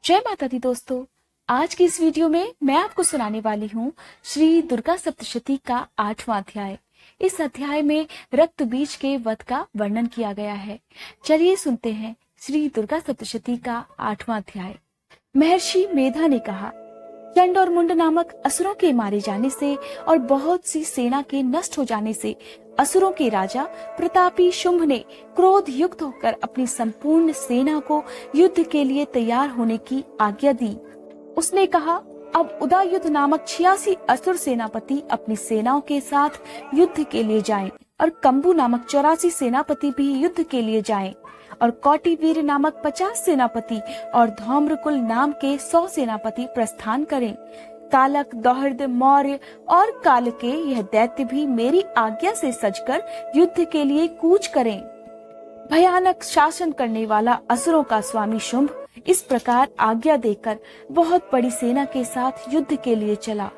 जय माता दी दोस्तों। आज की इस वीडियो में मैं आपको सुनाने वाली हूँ श्री दुर्गा सप्तशती का 8वां अध्याय। इस अध्याय में रक्त बीज के वध का वर्णन किया गया है। चलिए सुनते हैं श्री दुर्गा सप्तशती का 8वां अध्याय। महर्षि मेधा ने कहा, चंड और मुंड नामक असुरों के मारे जाने से और बहुत सी सेना के नष्ट हो जाने से असुरों के राजा प्रतापी शुंभ ने क्रोध युक्त होकर अपनी संपूर्ण सेना को युद्ध के लिए तैयार होने की आज्ञा दी। उसने कहा, अब उदयुद्ध नामक 86 असुर सेनापति अपनी सेनाओं के साथ युद्ध के लिए जाएं और कंबु नामक 84 सेनापति भी युद्ध के लिए जाएं और कौटिवीर नामक 50 सेनापति और धौम्रकुल नाम के 100 सेनापति प्रस्थान करें। कालक, दौहर्द, मौर्य और काल के यह दैत्य भी मेरी आज्ञा से सजकर युद्ध के लिए कूच करें। भयानक शासन करने वाला असुरों का स्वामी शुंभ इस प्रकार आज्ञा देकर बहुत बड़ी सेना के साथ युद्ध के लिए चला।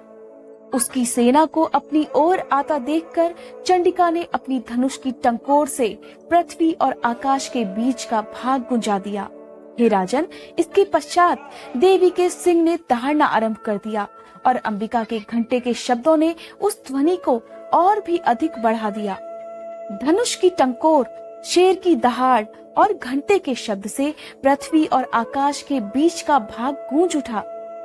उसकी सेना को अपनी ओर आता देखकर चंडिका ने अपनी धनुष की टंकोर से पृथ्वी और आकाश के बीच का भाग गुंजा दिया। हे राजन, इसके पश्चात देवी के सिंह ने दहाड़ना आरंभ कर दिया और अंबिका के घंटे के शब्दों ने उस ध्वनि को और भी अधिक बढ़ा दिया। धनुष की टंकोर, शेर की दहाड़ और घंटे के शब्द से पृथ्वी और आकाश के बीच का भाग गूंज उठा।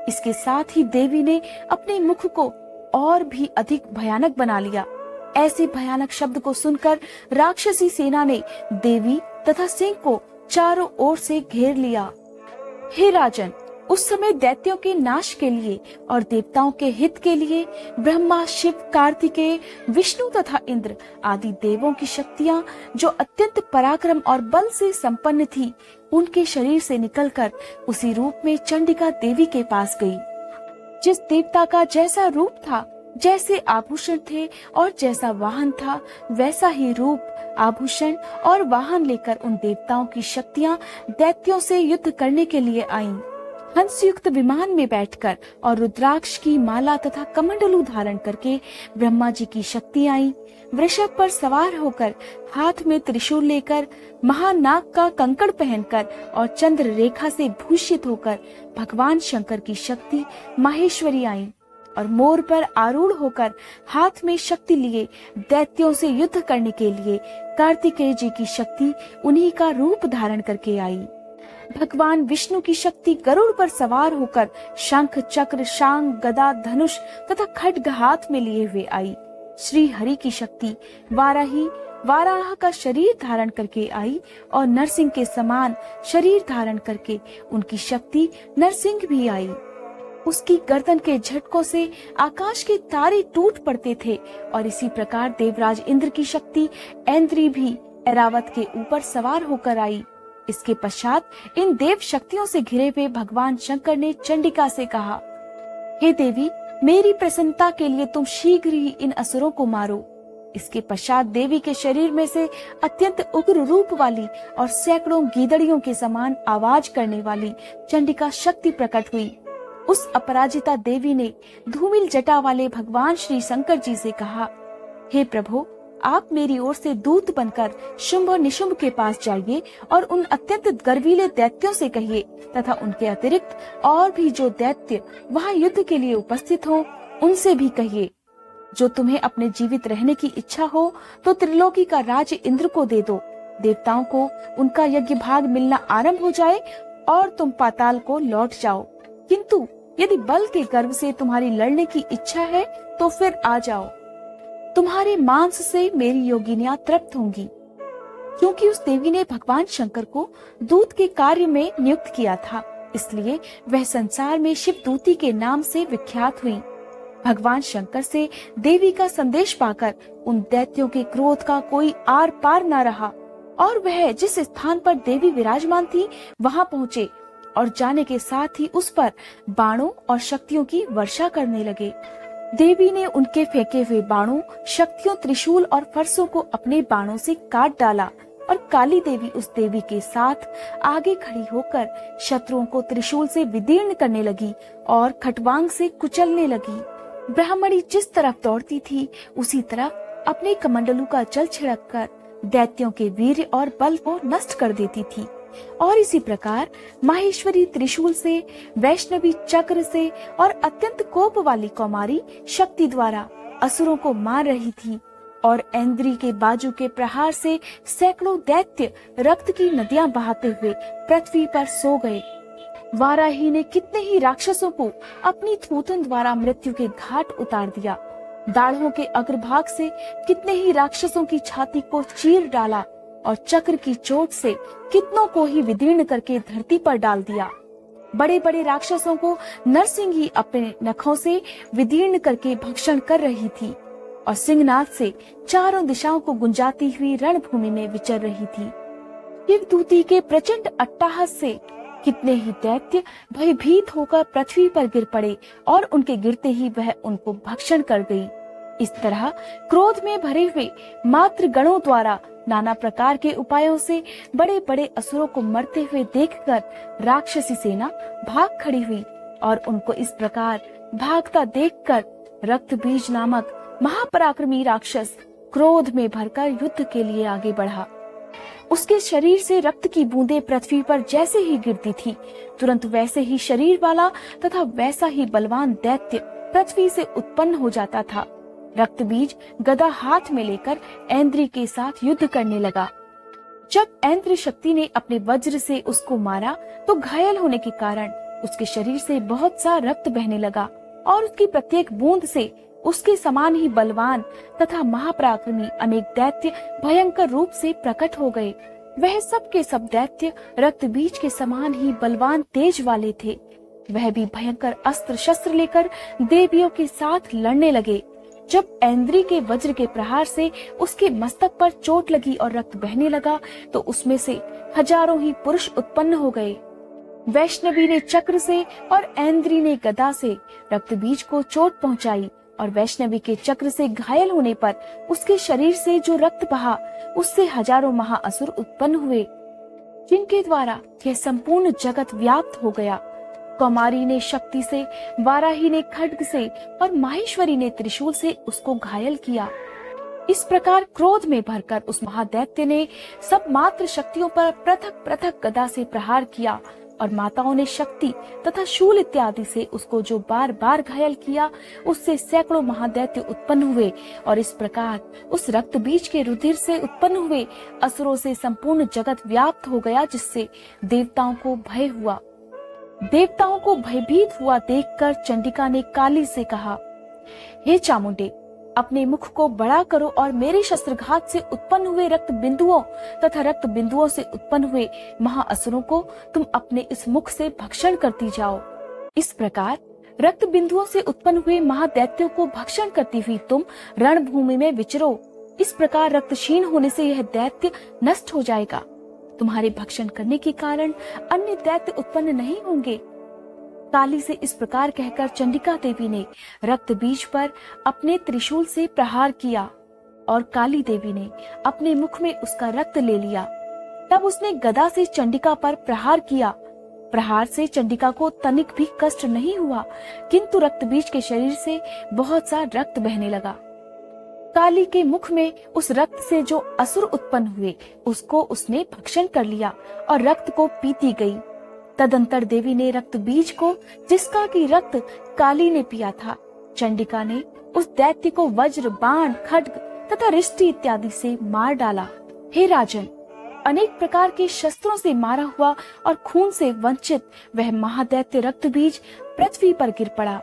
इसके साथ ही देवी ने अपने मुख को और भी अधिक भयानक बना लिया। ऐसे भयानक शब्द को सुनकर राक्षसी सेना ने देवी तथा सिंह को चारों ओर से घेर लिया। हे राजन, उस समय दैत्यों के नाश के लिए और देवताओं के हित के लिए ब्रह्मा, शिव, कार्तिकेय, विष्णु तथा इंद्र आदि देवों की शक्तियां जो अत्यंत पराक्रम और बल से संपन्न थी, उनके शरीर से निकलकर उसी रूप में चंडिका देवी के पास गई। जिस देवता का जैसा रूप था, जैसे आभूषण थे और जैसा वाहन था, वैसा ही रूप, आभूषण और वाहन लेकर उन देवताओं की शक्तियां दैत्यों से युद्ध करने के लिए आईं। हंसयुक्त विमान में बैठकर और रुद्राक्ष की माला तथा कमंडलू धारण करके ब्रह्मा जी की शक्ति आई। वृषभ पर सवार होकर, हाथ में त्रिशूल लेकर, महानाग का कंकड़ पहनकर और चंद्र रेखा से भूषित होकर भगवान शंकर की शक्ति माहेश्वरी आई और मोर पर आरूढ़ होकर हाथ में शक्ति लिए दैत्यों से युद्ध करने के लिए कार्तिकेय जी की शक्ति उन्हीं का रूप धारण करके आई। भगवान विष्णु की शक्ति गरुड़ पर सवार होकर शंख, चक्र, शांग, गदा, धनुष तथा खड्ग हाथ में लिए हुए आई। श्री हरि की शक्ति वाराही वाराह का शरीर धारण करके आई और नरसिंह के समान शरीर धारण करके उनकी शक्ति नरसिंह भी आई। उसकी गर्दन के झटकों से आकाश के तारे टूट पड़ते थे और इसी प्रकार देवराज इंद्र की शक्ति ऐन्द्री भी ऐरावत के ऊपर सवार होकर आई। इसके पश्चात इन देव शक्तियों से घिरे हुए भगवान शंकर ने चंडिका से कहा, हे देवी, मेरी प्रसन्नता के लिए तुम शीघ्र ही इन असुरों को मारो। इसके पश्चात देवी के शरीर में से अत्यंत उग्र रूप वाली और सैकड़ों गीदड़ियों के समान आवाज करने वाली चंडिका शक्ति प्रकट हुई। उस अपराजिता देवी ने धूमिल जटा वाले भगवान श्री शंकर जी से कहा, हे प्रभु, आप मेरी ओर से दूत बनकर शुंभ और निशुंभ के पास जाइए और उन अत्यंत गर्वीले दैत्यों से कहिए तथा उनके अतिरिक्त और भी जो दैत्य वहां युद्ध के लिए उपस्थित हो, उनसे भी कहिए, जो तुम्हें अपने जीवित रहने की इच्छा हो तो त्रिलोकी का राज्य इंद्र को दे दो। देवताओं को उनका यज्ञ भाग मिलना आरंभ हो जाए और तुम पाताल को लौट जाओ। किंतु यदि बल के गर्व से तुम्हारी लड़ने की इच्छा है तो फिर आ जाओ। तुम्हारे मांस से मेरी योगिनियां तृप्त होंगी। क्योंकि उस देवी ने भगवान शंकर को दूत के कार्य में नियुक्त किया था, इसलिए वह संसार में शिव दूती के नाम से विख्यात हुई। भगवान शंकर से देवी का संदेश पाकर उन दैत्यों के क्रोध का कोई आर पार न रहा और वह जिस स्थान पर देवी विराजमान थी वहां पहुँचे और जाने के साथ ही उस पर बाणों और शक्तियों की वर्षा करने लगे। देवी ने उनके फेंके हुए बाणों, शक्तियों, त्रिशूल और फरसों को अपने बाणों से काट डाला और काली देवी उस देवी के साथ आगे खड़ी होकर शत्रुओं को त्रिशूल से विदीर्ण करने लगी और खटवांग से कुचलने लगी। ब्राह्मणी जिस तरफ दौड़ती थी उसी तरफ अपने कमंडलू का जल छिड़क कर दैत्यों के वीर्य और बल को नष्ट कर देती थी। और इसी प्रकार माहेश्वरी त्रिशूल से, वैष्णवी चक्र से और अत्यंत कोप वाली कौमारी शक्ति द्वारा असुरों को मार रही थी। और ऐन्द्री के बाजू के प्रहार से सैकड़ों दैत्य रक्त की नदियां बहाते हुए पृथ्वी पर सो गए। वाराही ने कितने ही राक्षसों को अपनी थूथन द्वारा मृत्यु के घाट उतार दिया। दाढ़ों के अग्रभाग से कितने ही राक्षसों की छाती को चीर डाला और चक्र की चोट से कितनों को ही विदीर्ण करके धरती पर डाल दिया। बड़े बड़े राक्षसों को नरसिंही अपने नखों से विदीर्ण करके भक्षण कर रही थी और सिंहनाद से चारों दिशाओं को गुंजाती हुई रणभूमि में विचर रही थी। शिवदूती के प्रचंड अट्टहास से कितने ही दैत्य भयभीत होकर पृथ्वी पर गिर पड़े और उनके गिरते ही वह उनको भक्षण कर गई। इस तरह क्रोध में भरे हुए मात्र गणों द्वारा नाना प्रकार के उपायों से बड़े बड़े असुरों को मरते हुए देखकर राक्षसी सेना भाग खड़ी हुई और उनको इस प्रकार भागता देखकर रक्तबीज नामक महापराक्रमी राक्षस क्रोध में भरकर युद्ध के लिए आगे बढ़ा। उसके शरीर से रक्त की बूंदें पृथ्वी पर जैसे ही गिरती थी, तुरंत वैसे ही शरीर वाला तथा वैसा ही बलवान दैत्य पृथ्वी से उत्पन्न हो जाता था। रक्तबीज गदा हाथ में लेकर ऐन्द्री के साथ युद्ध करने लगा। जब ऐन्द्र शक्ति ने अपने वज्र से उसको मारा तो घायल होने के कारण उसके शरीर से बहुत सा रक्त बहने लगा और उसकी प्रत्येक बूंद से उसके समान ही बलवान तथा महापराक्रमी अनेक दैत्य भयंकर रूप से प्रकट हो गए। वह सब के सब दैत्य रक्तबीज के समान ही बलवान तेज वाले थे। वह भी भयंकर अस्त्र शस्त्र लेकर देवियों के साथ लड़ने लगे। जब ऐन्द्री के वज्र के प्रहार से उसके मस्तक पर चोट लगी और रक्त बहने लगा तो उसमें से हजारों ही पुरुष उत्पन्न हो गए। वैष्णवी ने चक्र से और ऐन्द्री ने गदा से रक्तबीज को चोट पहुंचाई और वैष्णवी के चक्र से घायल होने पर उसके शरीर से जो रक्त बहा उससे हजारों महाअसुर उत्पन्न हुए, जिनके द्वारा यह संपूर्ण जगत व्याप्त हो गया। कौमारी ने शक्ति से, वाराही ने खड्ग से और माहेश्वरी ने त्रिशूल से उसको घायल किया। इस प्रकार क्रोध में भरकर उस महादैत्य ने सब मात्र शक्तियों पर पृथक पृथक गदा से प्रहार किया और माताओं ने शक्ति तथा शूल इत्यादि से उसको जो बार बार घायल किया, उससे सैकड़ों महादैत्य उत्पन्न हुए और इस प्रकार उस रक्तबीज के रुधिर से उत्पन्न हुए असुरों से संपूर्ण जगत व्याप्त हो गया, जिससे देवताओं को भय हुआ। देवताओं को भयभीत हुआ देखकर चंडिका ने काली से कहा, हे चामुंडे, अपने मुख को बड़ा करो और मेरे शस्त्रघात से उत्पन्न हुए रक्त बिंदुओं तथा रक्त बिंदुओं से उत्पन्न हुए महाअसुरों को तुम अपने इस मुख से भक्षण करती जाओ। इस प्रकार रक्त बिंदुओं से उत्पन्न हुए महादैत्यों को भक्षण करती हुई तुम रणभूमि में विचरो। इस प्रकार रक्तहीन होने से यह दैत्य नष्ट हो जाएगा। तुम्हारे भक्षण करने के कारण अन्य दैत्य उत्पन्न नहीं होंगे। काली से इस प्रकार कहकर चंडिका देवी ने रक्तबीज पर अपने त्रिशूल से प्रहार किया और काली देवी ने अपने मुख में उसका रक्त ले लिया। तब उसने गदा से चंडिका पर प्रहार किया। प्रहार से चंडिका को तनिक भी कष्ट नहीं हुआ, किंतु रक्तबीज के शरीर से बहुत सा रक्त बहने लगा। काली के मुख में उस रक्त से जो असुर उत्पन्न हुए उसको उसने भक्षण कर लिया और रक्त को पीती गई। तदंतर देवी ने रक्त बीज को, जिसका की रक्त काली ने पिया था, चंडिका ने उस दैत्य को वज्र, बाण, खड्ग तथा रिष्टि इत्यादि से मार डाला। हे राजन, अनेक प्रकार के शस्त्रों से मारा हुआ और खून से वंचित वह महादैत्य रक्त बीज पृथ्वी पर गिर पड़ा।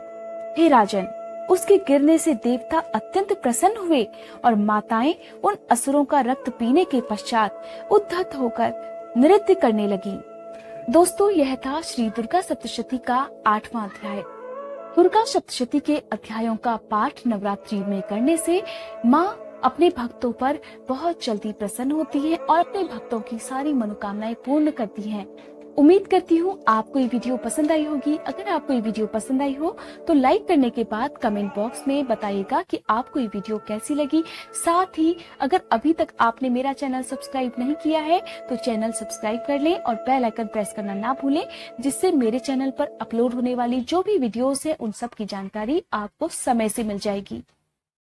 हे राजन, उसके गिरने से देवता अत्यंत प्रसन्न हुए और माताएं उन असुरों का रक्त पीने के पश्चात उद्धत होकर नृत्य करने लगी। दोस्तों, यह था श्री दुर्गा सप्तशती का 8वां अध्याय। दुर्गा सप्तशती के अध्यायों का पाठ नवरात्रि में करने से माँ अपने भक्तों पर बहुत जल्दी प्रसन्न होती है और अपने भक्तों की सारी मनोकामनाएं पूर्ण करती हैं। उम्मीद करती हूँ आपको ये वीडियो पसंद आई होगी। अगर आपको ये वीडियो पसंद आई हो तो लाइक करने के बाद कमेंट बॉक्स में बताइएगा कि आपको ये वीडियो कैसी लगी। साथ ही अगर अभी तक आपने मेरा चैनल सब्सक्राइब नहीं किया है तो चैनल सब्सक्राइब कर लें और बेल आइकन प्रेस करना ना भूलें, जिससे मेरे चैनल पर अपलोड होने वाली जो भी वीडियोस है उन सब की जानकारी आपको समय से मिल जाएगी।